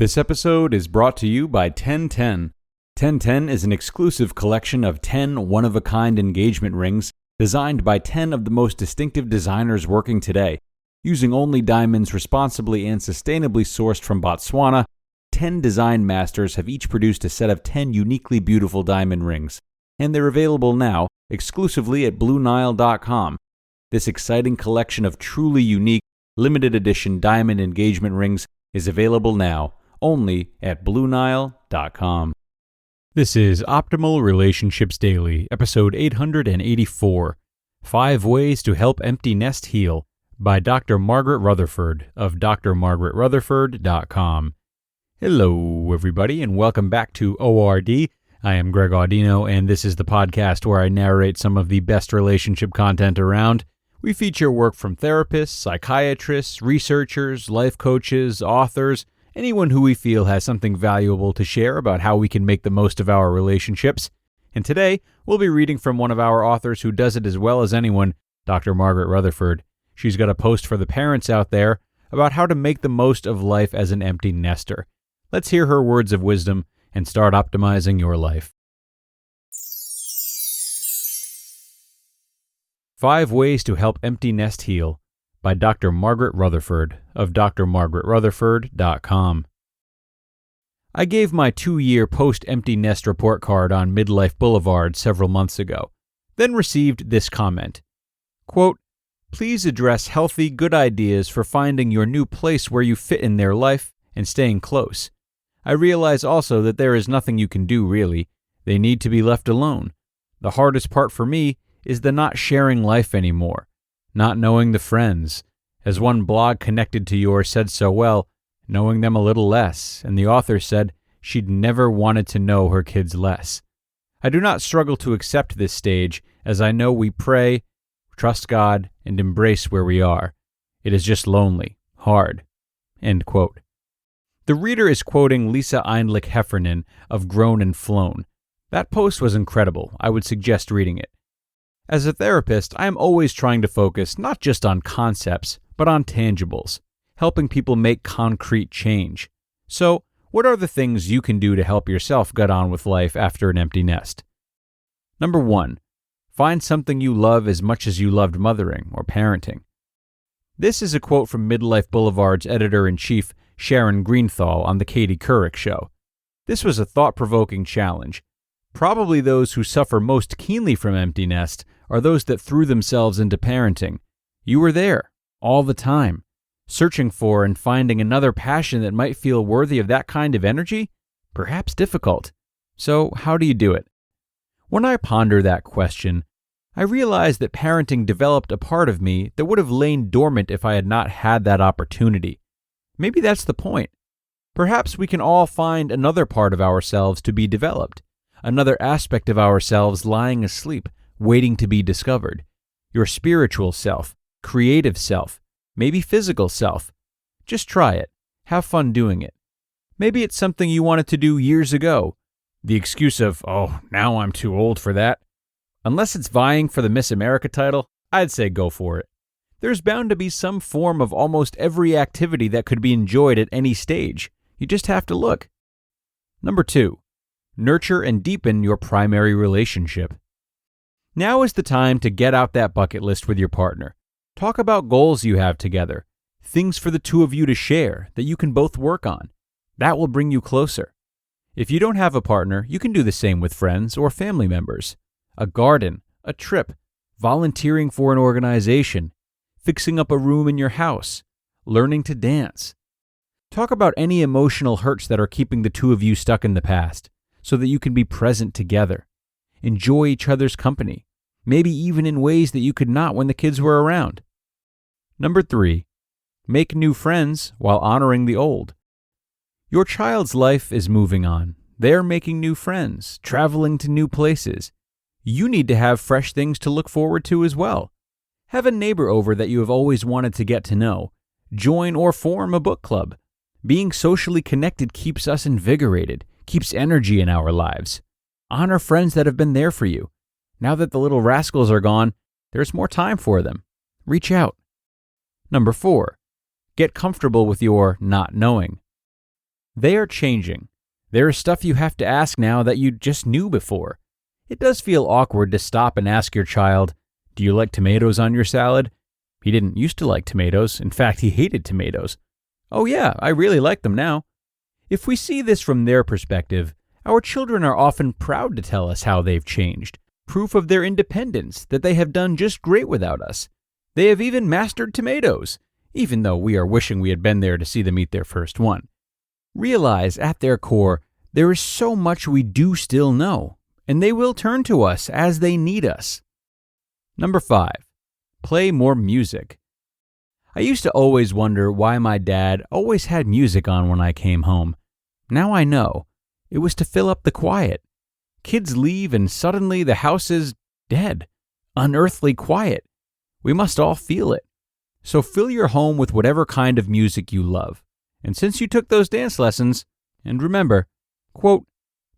This episode is brought to you by 1010. 1010 is an exclusive collection of 10 one-of-a-kind engagement rings designed by 10 of the most distinctive designers working today. Using only diamonds responsibly and sustainably sourced from Botswana, 10 design masters have each produced a set of 10 uniquely beautiful diamond rings, and they're available now exclusively at BlueNile.com. This exciting collection of truly unique, limited edition diamond engagement rings is available now only at BlueNile.com. This is Optimal Relationships Daily, episode 884, 5 Ways to Help Empty Nest Heal, by Dr. Margaret Rutherford of drmargaretrutherford.com. Hello, everybody, and welcome back to ORD. I am Greg Audino, and this is the podcast where I narrate some of the best relationship content around. We feature work from therapists, psychiatrists, researchers, life coaches, authors, anyone who we feel has something valuable to share about how we can make the most of our relationships. And today, we'll be reading from one of our authors who does it as well as anyone, Dr. Margaret Rutherford. She's got a post for the parents out there about how to make the most of life as an empty nester. Let's hear her words of wisdom and start optimizing your life. 5 Ways to Help Empty Nest Heal, by Dr. Margaret Rutherford of drmargaretrutherford.com. I gave my 2-year post-empty nest report card on Midlife Boulevard several months ago, then received this comment. Quote, "Please address healthy, good ideas for finding your new place where you fit in their life and staying close. I realize also that there is nothing you can do, really. They need to be left alone. The hardest part for me is the not sharing life anymore. Not knowing the friends. As one blog connected to yours said so well, knowing them a little less, and the author said she'd never wanted to know her kids less. I do not struggle to accept this stage, as I know we pray, trust God, and embrace where we are. It is just lonely, hard." End quote. The reader is quoting Lisa Eindlich Heffernan of Grown and Flown. That post was incredible. I would suggest reading it. As a therapist, I am always trying to focus not just on concepts, but on tangibles, helping people make concrete change. So, what are the things you can do to help yourself get on with life after an empty nest? Number 1. Find something you love as much as you loved mothering or parenting. This is a quote from Midlife Boulevard's editor-in-chief, Sharon Greenthal, on The Katie Couric Show. This was a thought-provoking challenge. Probably those who suffer most keenly from empty nest are those that threw themselves into parenting. You were there, all the time. Searching for and finding another passion that might feel worthy of that kind of energy? Perhaps difficult. So, how do you do it? When I ponder that question, I realize that parenting developed a part of me that would have lain dormant if I had not had that opportunity. Maybe that's the point. Perhaps we can all find another part of ourselves to be developed. Another aspect of ourselves lying asleep, waiting to be discovered. Your spiritual self, creative self, maybe physical self. Just try it. Have fun doing it. Maybe it's something you wanted to do years ago. The excuse of, "Oh, now I'm too old for that." Unless it's vying for the Miss America title, I'd say go for it. There's bound to be some form of almost every activity that could be enjoyed at any stage. You just have to look. Number 2. Nurture and deepen your primary relationship. Now is the time to get out that bucket list with your partner. Talk about goals you have together, things for the two of you to share that you can both work on. That will bring you closer. If you don't have a partner, you can do the same with friends or family members. A garden, a trip, volunteering for an organization, fixing up a room in your house, learning to dance. Talk about any emotional hurts that are keeping the two of you stuck in the past, so that you can be present together. Enjoy each other's company, maybe even in ways that you could not when the kids were around. Number 3. Make new friends while honoring the old. Your child's life is moving on. They're making new friends, traveling to new places. You need to have fresh things to look forward to as well. Have a neighbor over that you have always wanted to get to know. Join or form a book club. Being socially connected keeps us invigorated, keeps energy in our lives. Honor friends that have been there for you. Now that the little rascals are gone, there's more time for them. Reach out. Number 4. Get comfortable with your not knowing. They are changing. There is stuff you have to ask now that you just knew before. It does feel awkward to stop and ask your child, "Do you like tomatoes on your salad?" He didn't used to like tomatoes. In fact, he hated tomatoes. "Oh yeah, I really like them now." If we see this from their perspective, our children are often proud to tell us how they've changed, proof of their independence, that they have done just great without us. They have even mastered tomatoes, even though we are wishing we had been there to see them eat their first one. Realize, at their core, there is so much we do still know, and they will turn to us as they need us. Number 5. Play more music. I used to always wonder why my dad always had music on when I came home. Now I know. It was to fill up the quiet. Kids leave and suddenly the house is dead, unearthly quiet. We must all feel it. So fill your home with whatever kind of music you love. And since you took those dance lessons, and remember, quote,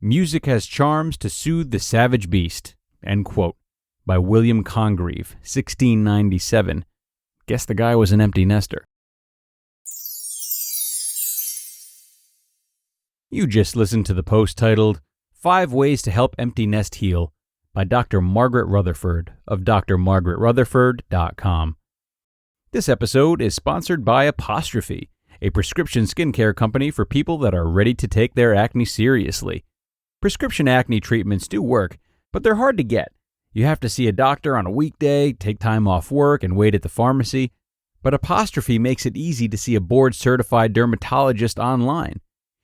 "Music has charms to soothe the savage beast," end quote, by William Congreve, 1697. Guess the guy was an empty nester. You just listened to the post titled 5 Ways to Help Empty Nest Heal by Dr. Margaret Rutherford of drmargaretrutherford.com. This episode is sponsored by Apostrophe, a prescription skincare company for people that are ready to take their acne seriously. Prescription acne treatments do work, but they're hard to get. You have to see a doctor on a weekday, take time off work, and wait at the pharmacy. But Apostrophe makes it easy to see a board-certified dermatologist online.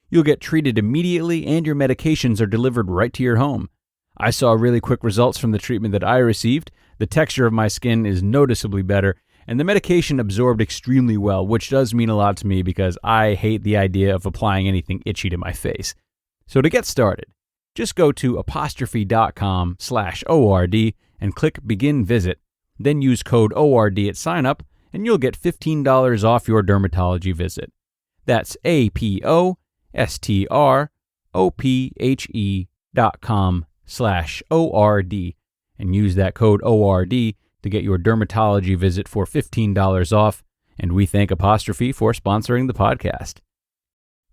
You'll get treated immediately, and your medications are delivered right to your home. I saw really quick results from the treatment that I received. The texture of my skin is noticeably better, and the medication absorbed extremely well, which does mean a lot to me because I hate the idea of applying anything itchy to my face. So to get started, just go to apostrophe.com/ORD and click Begin Visit. Then use code ORD at sign up, and you'll get $15 off your dermatology visit. That's apostrophe.com/ORD, and use that code ORD to get your dermatology visit for $15 off, and we thank Apostrophe for sponsoring the podcast.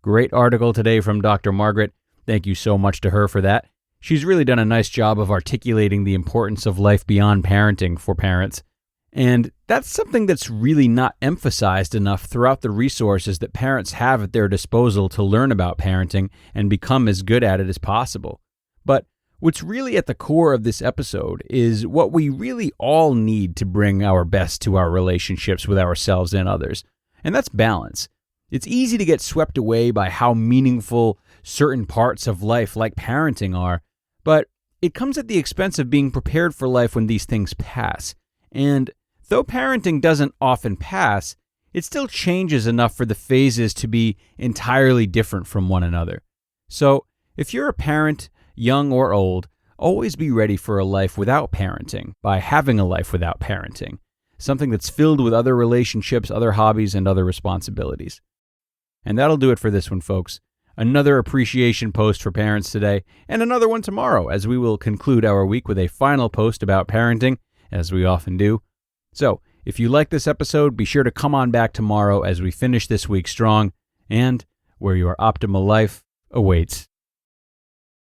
Great article today from Dr. Margaret. Thank you so much to her for that. She's really done a nice job of articulating the importance of life beyond parenting for parents. And that's something that's really not emphasized enough throughout the resources that parents have at their disposal to learn about parenting and become as good at it as possible. But what's really at the core of this episode is what we really all need to bring our best to our relationships with ourselves and others, and that's balance. It's easy to get swept away by how meaningful certain parts of life, like parenting, are, but it comes at the expense of being prepared for life when these things pass. And though parenting doesn't often pass, it still changes enough for the phases to be entirely different from one another. So, if you're a parent, young or old, always be ready for a life without parenting by having a life without parenting, something that's filled with other relationships, other hobbies, and other responsibilities. And that'll do it for this one, folks. Another appreciation post for parents today, and another one tomorrow, as we will conclude our week with a final post about parenting, as we often do. So, if you like this episode, be sure to come on back tomorrow as we finish this week strong, and where your optimal life awaits.